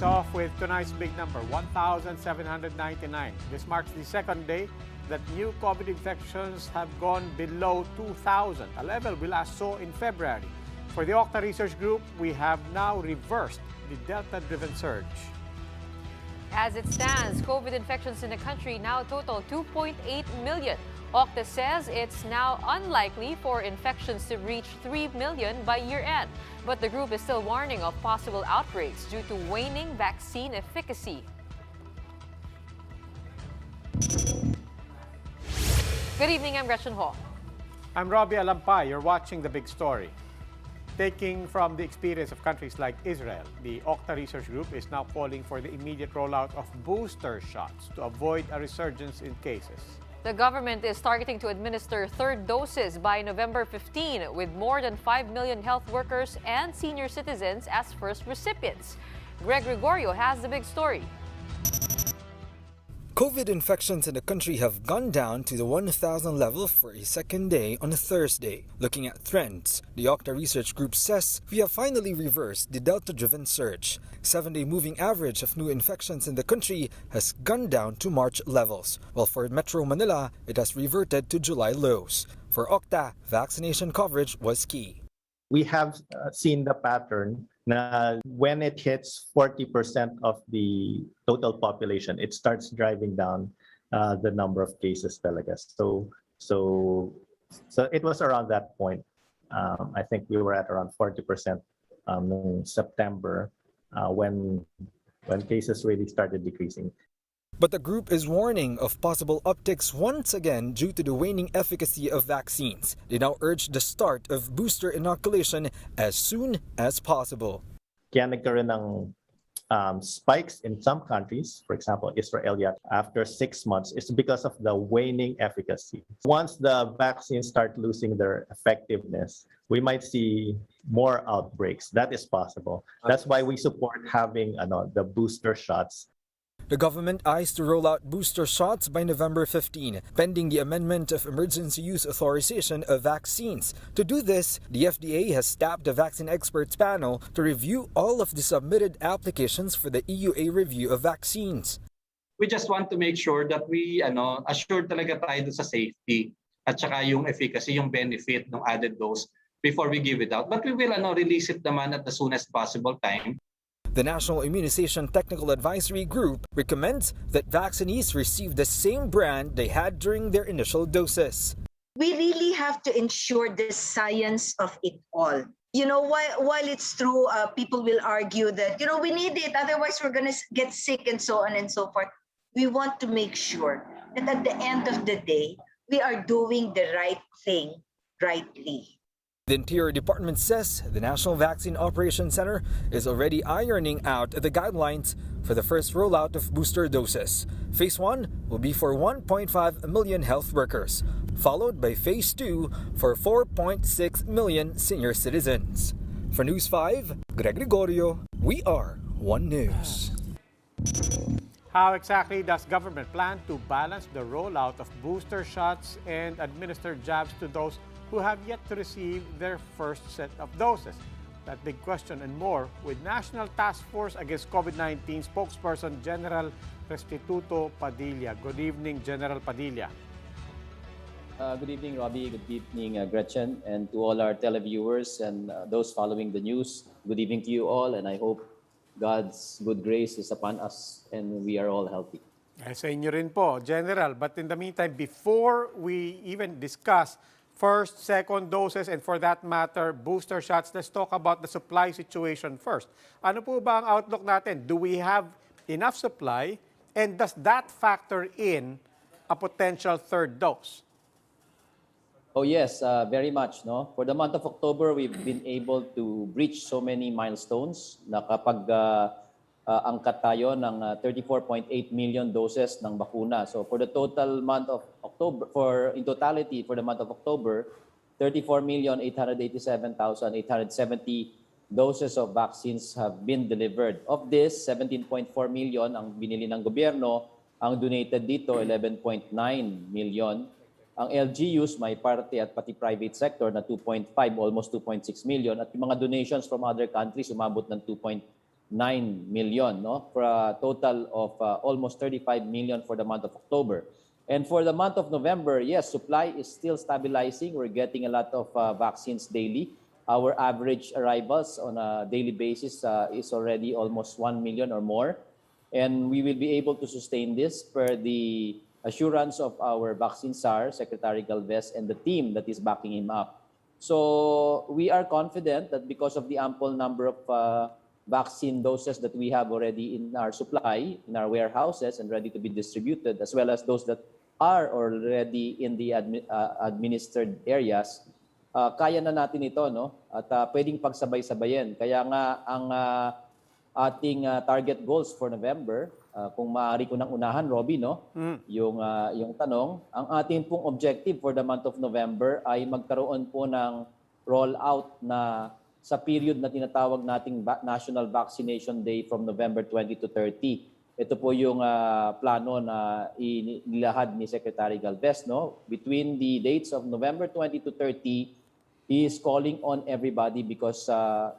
things off with tonight's big number, 1,799. This marks the second day that new COVID infections have gone below 2,000, a level we last saw in February. For the Octa Research Group, we have now reversed the Delta-driven surge. As it stands, COVID infections in the country now total 2.8 million. Octa says it's now unlikely for infections to reach 3 million by year-end. But the group is still warning of possible outbreaks due to waning vaccine efficacy. Good evening, I'm Gretchen Hall. I'm Robbie Alampay. You're watching The Big Story. Taking from the experience of countries like Israel, the Octa Research Group is now calling for the immediate rollout of booster shots to avoid a resurgence in cases. The government is targeting to administer third doses by November 15, with more than 5 million health workers and senior citizens as first recipients. Greg Gregorio has the big story. COVID infections in the country have gone down to the 1,000 level for a second day on Thursday. Looking at trends, the Octa Research Group says we have finally reversed the Delta-driven surge. 7-day moving average of new infections in the country has gone down to March levels, while for Metro Manila, it has reverted to July lows. For Octa, vaccination coverage was key. We have seen the pattern na when it hits 40% of the total population, it starts driving down the number of cases talaga. So it was around that point. I think we were at around 40% in September when cases really started decreasing. But the group is warning of possible upticks once again due to the waning efficacy of vaccines. They now urge the start of booster inoculation as soon as possible. Kaya nagkaroon ng spikes in some countries, for example, Israel, after 6 months, it's because of the waning efficacy. Once the vaccines start losing their effectiveness, we might see more outbreaks. That is possible. That's why we support having the booster shots. The government eyes to roll out booster shots by November 15, pending the amendment of emergency use authorization of vaccines. To do this, the FDA has tapped the vaccine experts panel to review all of the submitted applications for the EUA review of vaccines. We just want to make sure that we assured talaga tayo sa safety at saka yung efficacy, yung benefit ng added dose before we give it out. But we will release it naman at the soonest possible time. The National Immunization Technical Advisory Group recommends that vaccinees receive the same brand they had during their initial doses. We really have to ensure the science of it all. While it's true, people will argue that, we need it, otherwise we're going to get sick and so on and so forth. We want to make sure that at the end of the day, we are doing the right thing rightly. The Interior Department says the National Vaccine Operations Center is already ironing out the guidelines for the first rollout of booster doses. Phase 1 will be for 1.5 million health workers, followed by Phase 2 for 4.6 million senior citizens. For News 5, Greg Gregorio, we are One News. How exactly does government plan to balance the rollout of booster shots and administer jabs to those who have yet to receive their first set of doses? That big question and more with National Task Force Against COVID-19 spokesperson General Restituto Padilla. Good evening, General Padilla. Good evening, Robbie. Good evening, Gretchen, and to all our televiewers and those following the news. Good evening to you all, and I hope God's good grace is upon us and we are all healthy. Sa inyo rin po, General. But in the meantime, before we even discuss first, second doses, and for that matter, booster shots, let's talk about the supply situation first. Ano po ba ang outlook natin? Do we have enough supply? And does that factor in a potential third dose? Oh yes, very much. No? For the month of October, we've been able to breach so many milestones. Angkat tayo ng 34.8 million doses ng bakuna. So for the total month of October, in totality for the month of October, 34,887,870 doses of vaccines have been delivered. Of this, 17.4 million ang binili ng gobyerno, ang donated dito 11.9 million. Ang LGUs may parte at pati private sector na 2.5, almost 2.6 million. At yung mga donations from other countries umabot ng 2.3 million, no? For a total of almost 35 million for the month of October. And for the month of November, yes, supply is still stabilizing. We're getting a lot of vaccines daily. Our average arrivals on a daily basis is already almost 1 million or more. And we will be able to sustain this per the assurance of our vaccine czar, Secretary Galvez, and the team that is backing him up. So we are confident that because of the ample number of vaccine doses that we have already in our supply, in our warehouses, and ready to be distributed, as well as those that are already in the administered areas, kaya na natin ito, no? At pwedeng pagsabay-sabayin. Kaya nga ang ating target goals for November, kung maaari ko nang unahan, Robbie, no? Yung tanong, ang ating pong objective for the month of November ay magkaroon po ng rollout na sa period na tinatawag nating National Vaccination Day from November 20 to 30. Ito po yung plano na inilahad ni Secretary Galvez, no? Between the dates of November 20 to 30, he is calling on everybody because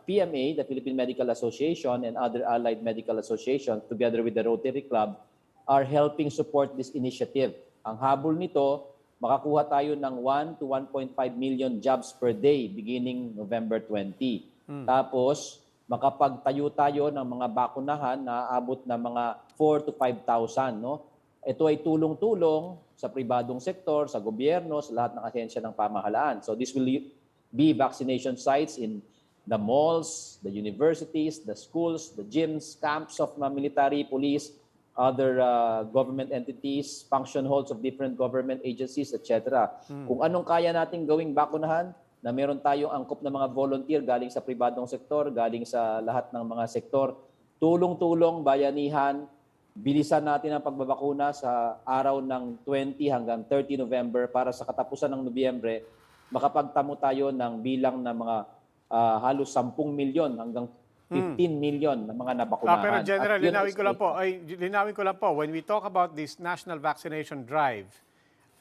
PMA, the Philippine Medical Association, and other allied medical associations, together with the Rotary Club, are helping support this initiative. Ang habol nito, makakuha tayo ng 1 to 1.5 million jobs per day beginning November 20. Tapos, makapagtayo tayo ng mga bakunahan na aabot na mga 4 to 5,000. No? Ito ay tulong-tulong sa pribadong sektor, sa gobyerno, sa lahat ng ahensya ng pamahalaan. So this will be vaccination sites in the malls, the universities, the schools, the gyms, camps of military, police, other government entities, function halls of different government agencies, etc. Kung anong kaya nating gawing bakunahan, na meron tayong angkop na mga volunteer galing sa pribadong sektor, galing sa lahat ng mga sektor, tulong-tulong, bayanihan, bilisan natin ang pagbabakuna sa araw ng 20 hanggang 30 November para sa katapusan ng Nobyembre, makapagtamo tayo ng bilang na mga halos 10 milyon hanggang 15 milyon na mga nabakunahan. Pero General, linawin ko lang po, when we talk about this national vaccination drive,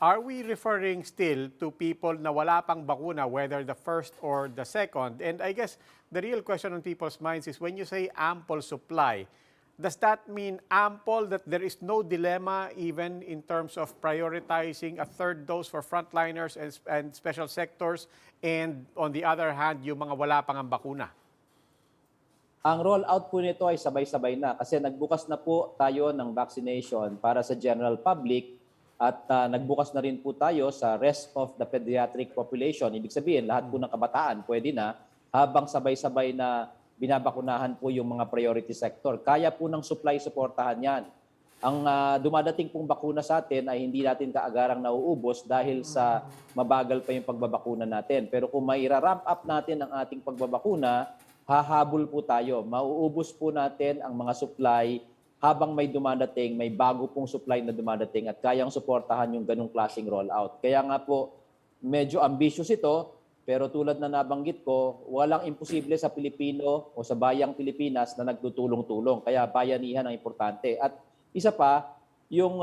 are we referring still to people na wala pang bakuna, whether the first or the second? And I guess the real question on people's minds is when you say ample supply, does that mean ample, that there is no dilemma even in terms of prioritizing a third dose for frontliners and special sectors, and on the other hand, yung mga wala pang ang bakuna? Ang rollout po nito ay sabay-sabay na kasi nagbukas na po tayo ng vaccination para sa general public. At nagbukas na rin po tayo sa rest of the pediatric population. Ibig sabihin, lahat po ng kabataan pwede na habang sabay-sabay na binabakunahan po yung mga priority sector. Kaya po ng supply suportahan yan. Ang dumadating pong bakuna sa atin ay hindi natin kaagarang nauubos dahil sa mabagal pa yung pagbabakuna natin. Pero kung maira-ramp up natin ang ating pagbabakuna, hahabol po tayo. Mauubos po natin ang mga supply habang may dumadating, may bago pong supply na dumadating at kayang suportahan yung ganung klaseng rollout. Kaya nga po, medyo ambitious ito, pero tulad na nabanggit ko, walang imposible sa Pilipino o sa bayang Pilipinas na nagtutulong-tulong. Kaya bayanihan ang importante. At isa pa, yung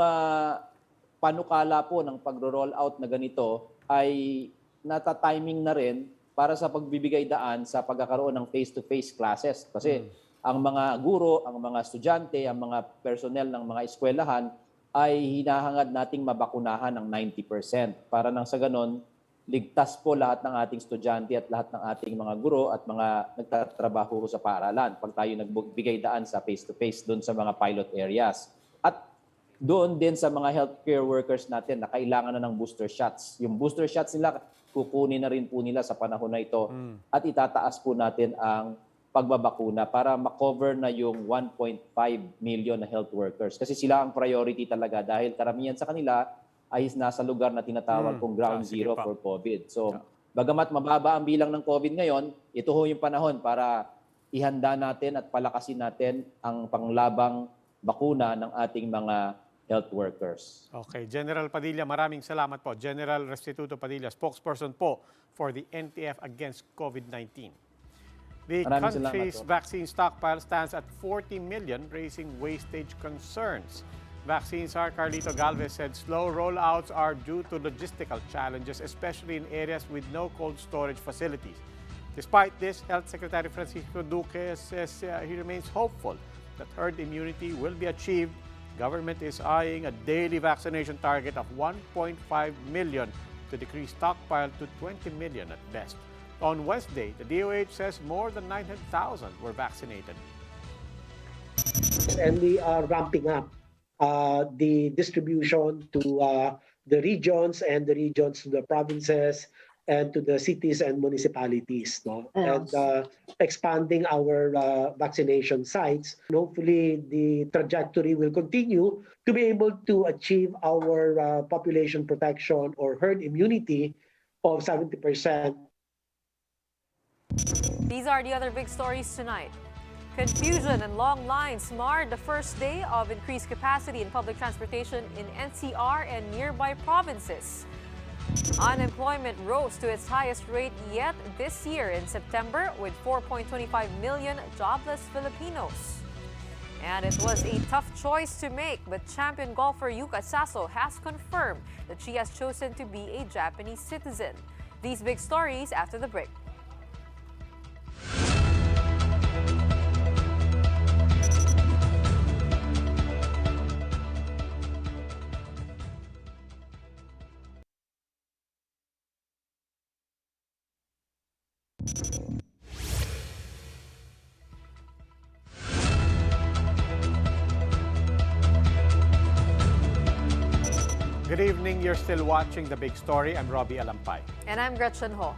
panukala po ng pagro-roll out na ganito ay nata-timing na rin para sa pagbibigay daan sa pagkakaroon ng face-to-face classes. Kasi ang mga guro, ang mga estudyante, ang mga personnel ng mga eskwelahan ay hinahangad nating mabakunahan ng 90% para nang sa ganon, ligtas po lahat ng ating estudyante at lahat ng ating mga guro at mga nagtatrabaho sa paaralan pag tayo nagbigay daan sa face-to-face doon sa mga pilot areas. At doon din sa mga healthcare workers natin na kailangan na ng booster shots. Yung booster shots nila, kukunin na rin po nila sa panahon na ito at itataas po natin ang pagbabakuna para makover na yung 1.5 million na health workers. Kasi sila ang priority talaga dahil karamihan sa kanila ay nasa lugar na tinatawag kong ground zero for COVID. So, bagamat mababa ang bilang ng COVID ngayon, ito ho yung panahon para ihanda natin at palakasin natin ang panglabang bakuna ng ating mga health workers. Okay, General Padilla, maraming salamat po. General Restituto Padilla, spokesperson po for the NTF against COVID-19. The country's vaccine stockpile stands at 40 million, raising wastage concerns. Vaccine czar Carlito Galvez said slow rollouts are due to logistical challenges, especially in areas with no cold storage facilities. Despite this, Health Secretary Francisco Duque says he remains hopeful that herd immunity will be achieved. Government is eyeing a daily vaccination target of 1.5 million to decrease stockpile to 20 million at best. On Wednesday, the DOH says more than 900,000 were vaccinated. And we are ramping up the distribution to the regions and the provinces and to the cities and municipalities, no? Yes. And expanding our vaccination sites. And hopefully, the trajectory will continue to be able to achieve our population protection or herd immunity of 70%. These are the other big stories tonight. Confusion and long lines marred the first day of increased capacity in public transportation in NCR and nearby provinces. Unemployment rose to its highest rate yet this year in September with 4.25 million jobless Filipinos. And it was a tough choice to make, but champion golfer Yuka Saso has confirmed that she has chosen to be a Japanese citizen. These big stories after the break. Good evening. You're still watching The Big Story. I'm Robbie Alampay. And I'm Gretchen Ho.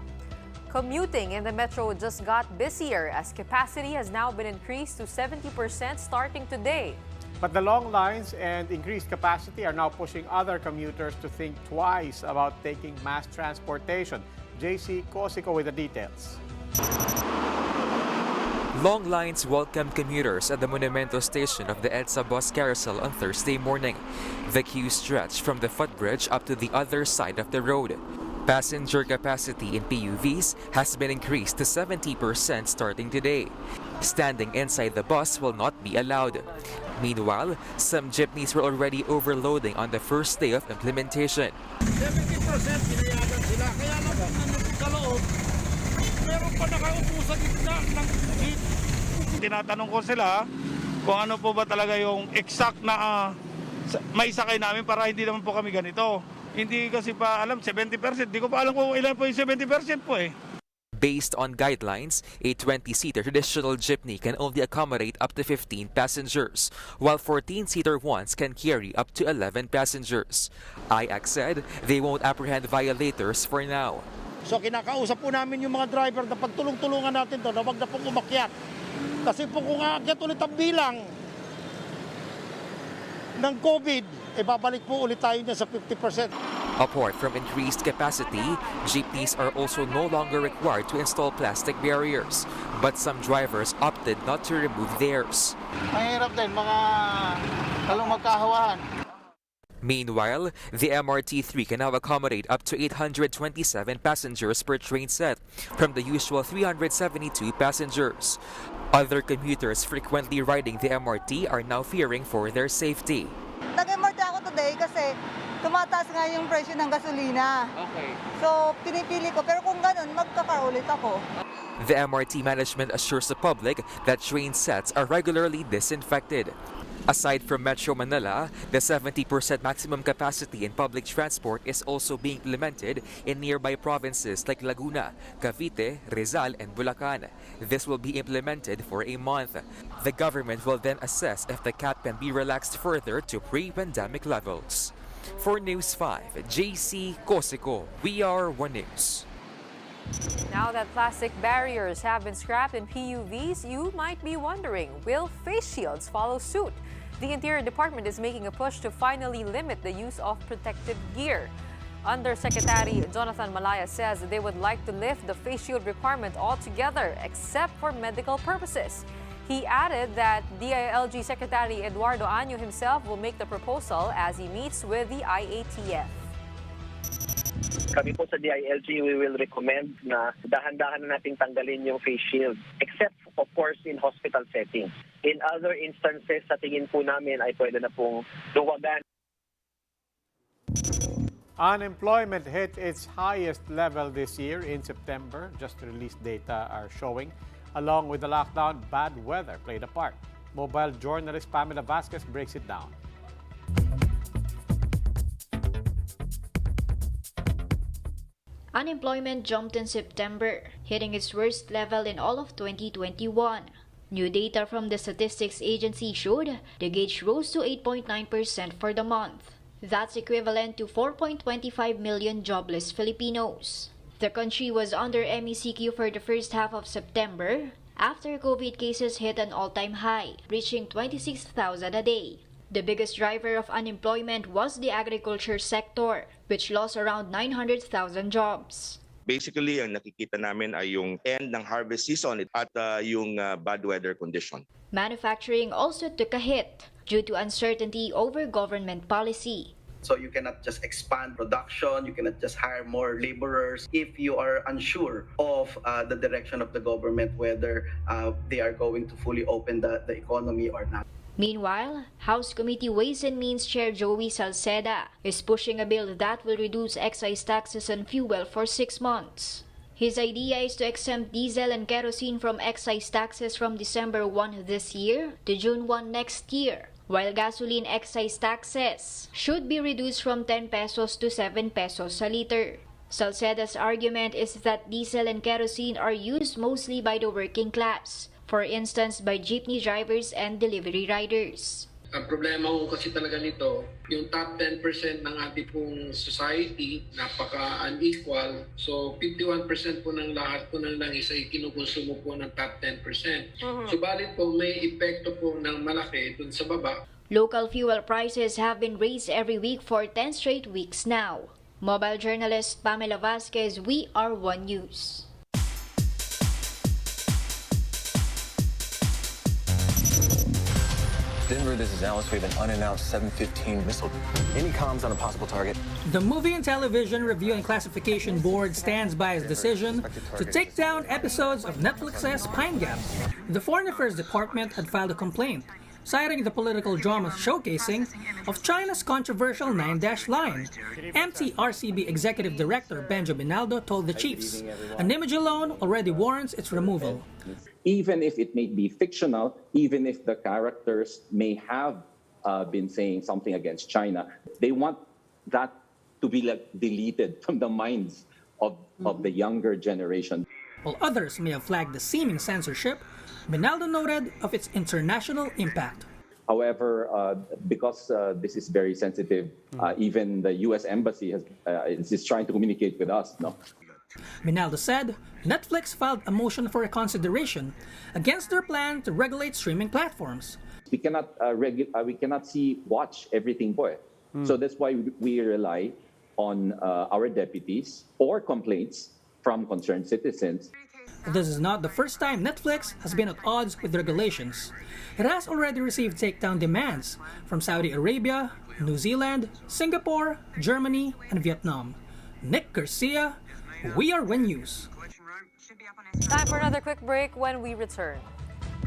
Commuting in the metro just got busier as capacity has now been increased to 70% starting today. But the long lines and increased capacity are now pushing other commuters to think twice about taking mass transportation. JC Cosico with the details. Long lines welcomed commuters at the Monumento station of the EDSA bus carousel on Thursday morning. The queue stretched from the footbridge up to the other side of the road. Passenger capacity in PUVs has been increased to 70% starting today. Standing inside the bus will not be allowed. Meanwhile, some jeepneys were already overloading on the first day of implementation. 70% pinayagan sila. Kaya lang sa loob, meron pa nakaupo sa gitna ng jeep. Tinatanong ko sila kung ano po ba talaga yung exact na maisakay namin para hindi naman po kami ganito. Hindi kasi pa alam, 70%. Di ko pa alam kung ilan po yung 70% po eh. Based on guidelines, a 20-seater traditional jeepney can only accommodate up to 15 passengers, while 14-seater ones can carry up to 11 passengers. IRRITABILITY said they won't apprehend violators for now. So kinakausap po namin yung mga driver na pagtulong-tulungan natin to na wag na pong umakyat. Kasi po kung aakyat ulit ang bilang ng COVID, babalik po ulit tayo niya sa 50%. Apart from increased capacity, jeepneys are also no longer required to install plastic barriers. But some drivers opted not to remove theirs. Mahirap din, mga talong magkahawahan. Meanwhile, the MRT-3 can now accommodate up to 827 passengers per train set, from the usual 372 passengers. Other commuters frequently riding the MRT are now fearing for their safety. Nag-MRT ako today kasi tumataas nga yung presyo ng gasolina. Okay. So, pinipili ko. Pero kung ganun, magka-car ulit ako. The MRT management assures the public that train sets are regularly disinfected. Aside from Metro Manila, the 70% maximum capacity in public transport is also being implemented in nearby provinces like Laguna, Cavite, Rizal, and Bulacan. This will be implemented for a month. The government will then assess if the cap can be relaxed further to pre-pandemic levels. For News 5, JC Cosico, we are One News. Now that plastic barriers have been scrapped in PUVs, you might be wondering, will face shields follow suit? The Interior Department is making a push to finally limit the use of protective gear. Undersecretary Jonathan Malaya says they would like to lift the face shield requirement altogether, except for medical purposes. He added that DILG Secretary Eduardo Año himself will make the proposal as he meets with the IATF. Kami po sa DILG, we will recommend na dahan-dahan na nating tanggalin yung face shield, except of course in hospital settings. In other instances, sa tingin po namin ay pwede na pong luwagan. Unemployment hit its highest level this year in September. Just released data are showing. Along with the lockdown, bad weather played a part. Mobile journalist Pamela Vasquez breaks it down. Unemployment jumped in September, hitting its worst level in all of 2021. New data from the statistics agency showed the gauge rose to 8.9% for the month. That's equivalent to 4.25 million jobless Filipinos. The country was under MECQ for the first half of September after COVID cases hit an all-time high, reaching 26,000 a day. The biggest driver of unemployment was the agriculture sector, which lost around 900,000 jobs. Basically, ang nakikita namin ay yung end ng harvest season at yung bad weather condition. Manufacturing also took a hit due to uncertainty over government policy. So you cannot just expand production, you cannot just hire more laborers if you are unsure of the direction of the government, whether they are going to fully open the economy or not. Meanwhile, House Committee Ways and Means Chair Joey Salceda is pushing a bill that will reduce excise taxes on fuel for 6 months. His idea is to exempt diesel and kerosene from excise taxes from December 1 this year to June 1 next year, while gasoline excise taxes should be reduced from 10 pesos to 7 pesos a liter. Salceda's argument is that diesel and kerosene are used mostly by the working class, for instance by jeepney drivers and delivery riders. Ang problema ko kasi talaga nito, yung top 10% ng ating pong society, napaka-unequal. So 51% po ng lahat po ng langis ay kinukonsumo po ng top 10%. Subalit po may epekto po ng malaki dun sa baba. Local fuel prices have been raised every week for 10 straight weeks now. Mobile journalist Pamela Vasquez, We Are One News. Denver, this is Alice. We have an unannounced 715 missile. Any comms on a possible target? The Movie and Television Review and Classification Board stands by its decision to take down episodes of Netflix's Pine Gap. The Foreign Affairs Department had filed a complaint, citing the political drama showcasing of China's controversial 9-dash line. MTRCB Executive Director Benjo Binaldo told the chiefs, an image alone already warrants its removal. Even if it may be fictional, even if the characters may have been saying something against China, they want that to be deleted from the minds of the younger generation. While others may have flagged the seeming censorship, Binaldo noted of its international impact. However, because this is very sensitive, even the U.S. Embassy is trying to communicate with us. No? Binaldo said Netflix filed a motion for reconsideration against their plan to regulate streaming platforms. We cannot watch everything po. So that's why we rely on our deputies or complaints from concerned citizens. This is not the first time Netflix has been at odds with regulations. It has already received takedown demands from Saudi Arabia, New Zealand, Singapore, Germany, and Vietnam. Nick Garcia, We Are One News. Time for another quick break. When we return,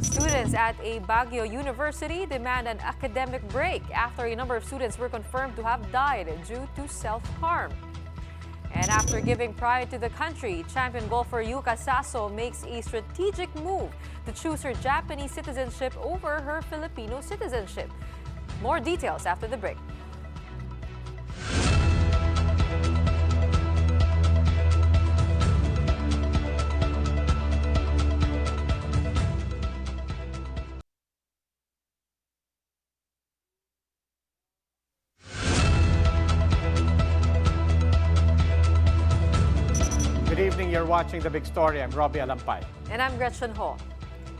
students at a Baguio university demand an academic break after a number of students were confirmed to have died due to self-harm. And after giving pride to the country, champion golfer Yuka Sasso makes a strategic move to choose her Japanese citizenship over her Filipino citizenship. More details after the break. You're watching The Big Story. I'm Robbie Alampay. And I'm Gretchen Ho.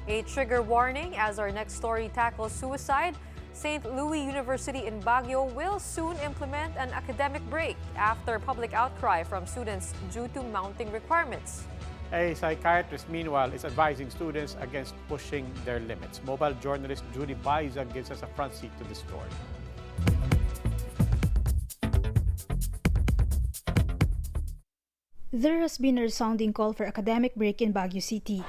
A trigger warning as our next story tackles suicide. St. Louis University in Baguio will soon implement an academic break after public outcry from students due to mounting requirements. A psychiatrist, meanwhile, is advising students against pushing their limits. Mobile journalist Judy Baiza gives us a front seat to the story. There has been a resounding call for academic break in Baguio City.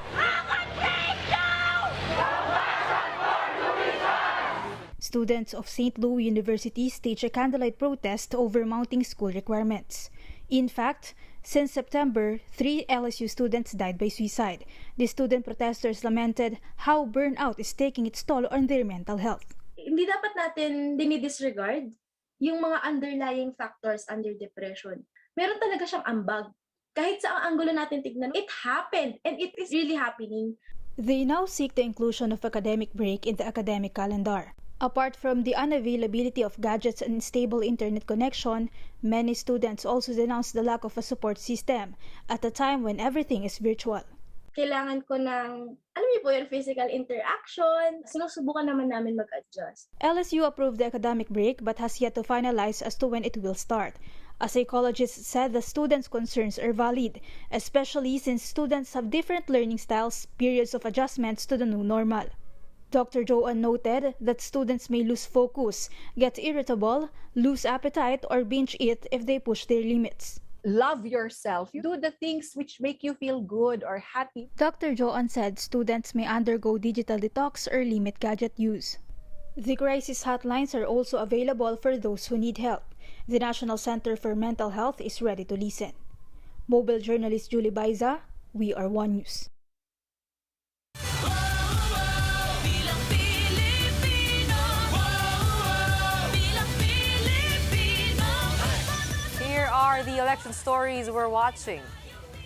Students of St. Louis University staged a candlelight protest over mounting school requirements. In fact, since September, 3 LSU students died by suicide. The student protesters lamented how burnout is taking its toll on their mental health. Hindi dapat natin dinidisregard yung mga underlying factors under depression. Meron talaga siyang ambag. Kahit sa ang anggulo natin tignan, it happened and it is really happening. They now seek the inclusion of academic break in the academic calendar. Apart from the unavailability of gadgets and stable internet connection, many students also denounce the lack of a support system at a time when everything is virtual. Kailangan ko ng, alam niyo po yun, physical interaction. Sinusubukan naman namin mag-adjust. LSU approved the academic break but has yet to finalize as to when it will start. A psychologist said the students' concerns are valid, especially since students have different learning styles, periods of adjustments to the new normal. Dr. Joanne noted that students may lose focus, get irritable, lose appetite, or binge eat if they push their limits. Love yourself. Do the things which make you feel good or happy. Dr. Joanne said students may undergo digital detox or limit gadget use. The crisis hotlines are also available for those who need help. The National Center for Mental Health is ready to listen. Mobile journalist Julie Baiza, We Are One News. Here are the election stories we're watching.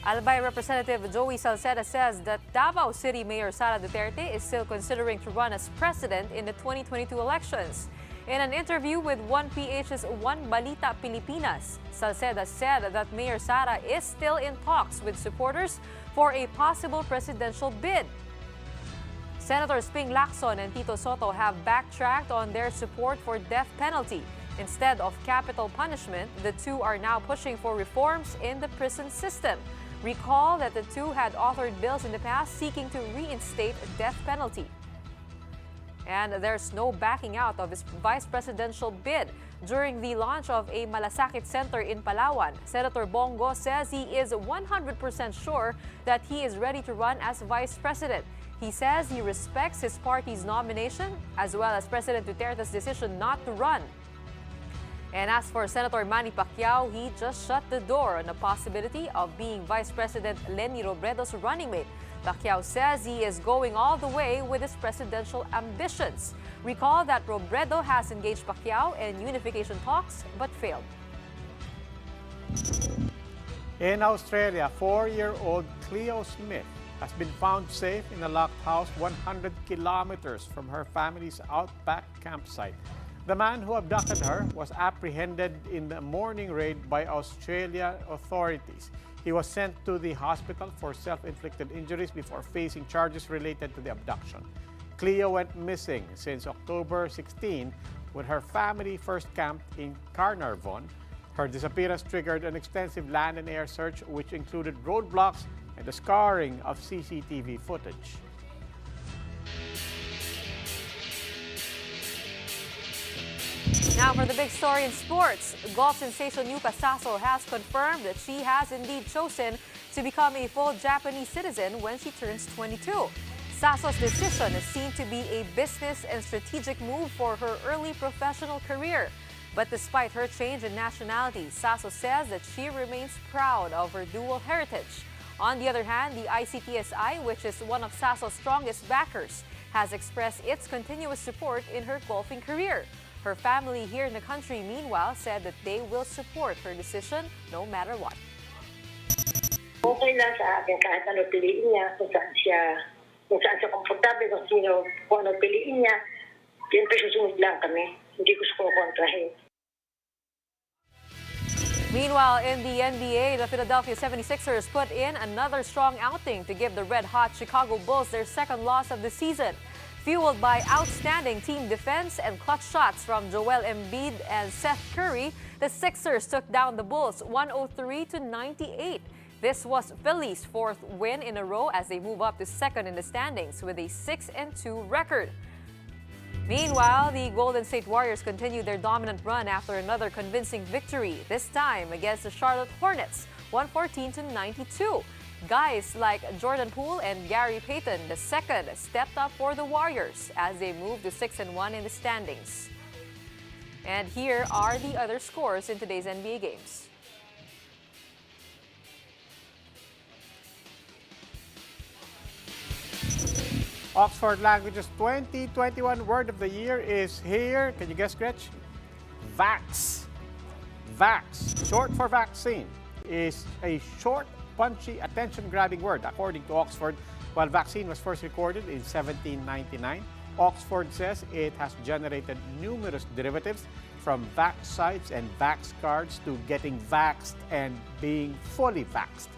Albay Representative Joey Salceda says that Davao City Mayor Sara Duterte is still considering to run as president in the 2022 elections. In an interview with 1PH's One Balita Pilipinas, Salceda said that Mayor Sara is still in talks with supporters for a possible presidential bid. Senators Ping Lacson and Tito Soto have backtracked on their support for death penalty. Instead of capital punishment, the two are now pushing for reforms in the prison system. Recall that the two had authored bills in the past seeking to reinstate death penalty. And there's no backing out of his vice presidential bid. During the launch of a Malasakit Center in Palawan, Senator Bongo says he is 100% sure that he is ready to run as vice president. He says he respects his party's nomination as well as President Duterte's decision not to run. And as for Senator Manny Pacquiao, he just shut the door on the possibility of being Vice President Leni Robredo's running mate. Pacquiao says he is going all the way with his presidential ambitions. Recall that Robredo has engaged Pacquiao in unification talks but failed. In Australia, 4-year-old Cleo Smith has been found safe in a locked house 100 kilometers from her family's outback campsite. The man who abducted her was apprehended in the morning raid by Australian authorities. He was sent to the hospital for self-inflicted injuries before facing charges related to the abduction. Cleo went missing since October 16 when her family first camped in Carnarvon. Her disappearance triggered an extensive land and air search which included roadblocks and the scouring of CCTV footage. Now for the big story in sports. Golf sensation Yuka Saso has confirmed that she has indeed chosen to become a full Japanese citizen when she turns 22. Saso's decision is seen to be a business and strategic move for her early professional career. But despite her change in nationality, Saso says that she remains proud of her dual heritage. On the other hand, the ICTSI, which is one of Saso's strongest backers, has expressed its continuous support in her golfing career. Her family here in the country, meanwhile, said that they will support her decision no matter what. Okay lang sa akin kahit ano piliin niya, kung saan siya komportable, kung ano piliin niya, siyempre susunod lang kami. Hindi ko siya kontrahin. Meanwhile, in the NBA, the Philadelphia 76ers put in another strong outing to give the red-hot Chicago Bulls their second loss of the season. Fueled by outstanding team defense and clutch shots from Joel Embiid and Seth Curry, the Sixers took down the Bulls 103-98. This was Philly's fourth win in a row as they move up to second in the standings with a 6-2 record. Meanwhile, the Golden State Warriors continued their dominant run after another convincing victory, this time against the Charlotte Hornets, 114-92. Guys like Jordan Poole and Gary Payton II stepped up for the Warriors as they moved to 6-1 in the standings. And here are the other scores in today's NBA games. Oxford Languages 2021 word of the year is here. Can you guess, Gretch? Vax. Vax, short for vaccine, is a short, punchy, attention-grabbing word, according to Oxford. While vaccine was first recorded in 1799, Oxford says it has generated numerous derivatives from vax sites and vax cards to getting vaxxed and being fully vaxxed.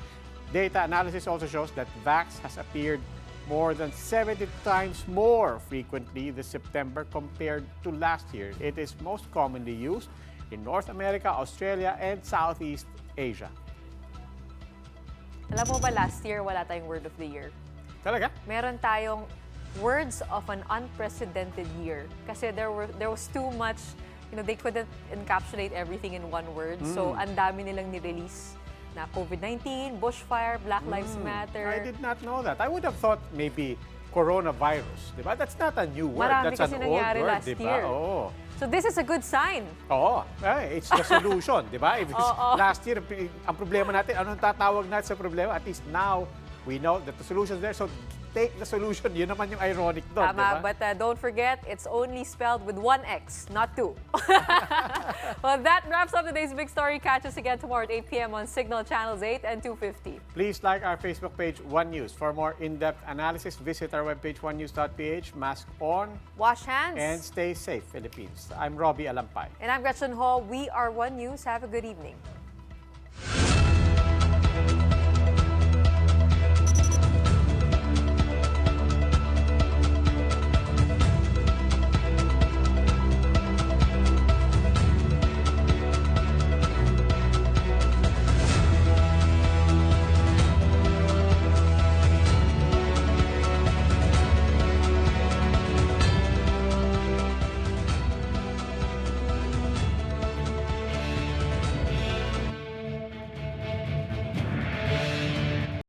Data analysis also shows that vax has appeared more than 70 times more frequently this September compared to last year. It is most commonly used in North America, Australia, and Southeast Asia. Alam mo ba, last year wala tayong word of the year? Talaga? Meron tayong words of an unprecedented year kasi there was too much, they couldn't encapsulate everything in one word. So ang dami nilang ni-release na COVID-19, bushfire, Black Lives Matter. I did not know that. I would have thought maybe coronavirus, di ba? That's not a new word. Marami That's kasi an old nangyari word, last di ba? year. Oo. So this is a good sign. Oo. It's the solution, di ba? Last year, ang problema natin, anong tatawag natin sa problema? At least now, we know that the solution is there. So take the solution. Yun naman yung ironic doon, Tama, di ba? but don't forget, it's only spelled with one X, not two. Well, that wraps up today's big story. Catch us again tomorrow at 8 p.m. on Signal Channels 8 and 250. Please like our Facebook page, One News. For more in-depth analysis, visit our webpage, onenews.ph. Mask on. Wash hands. And stay safe, Philippines. I'm Robbie Alampay. And I'm Gretchen Hall. We are One News. Have a good evening.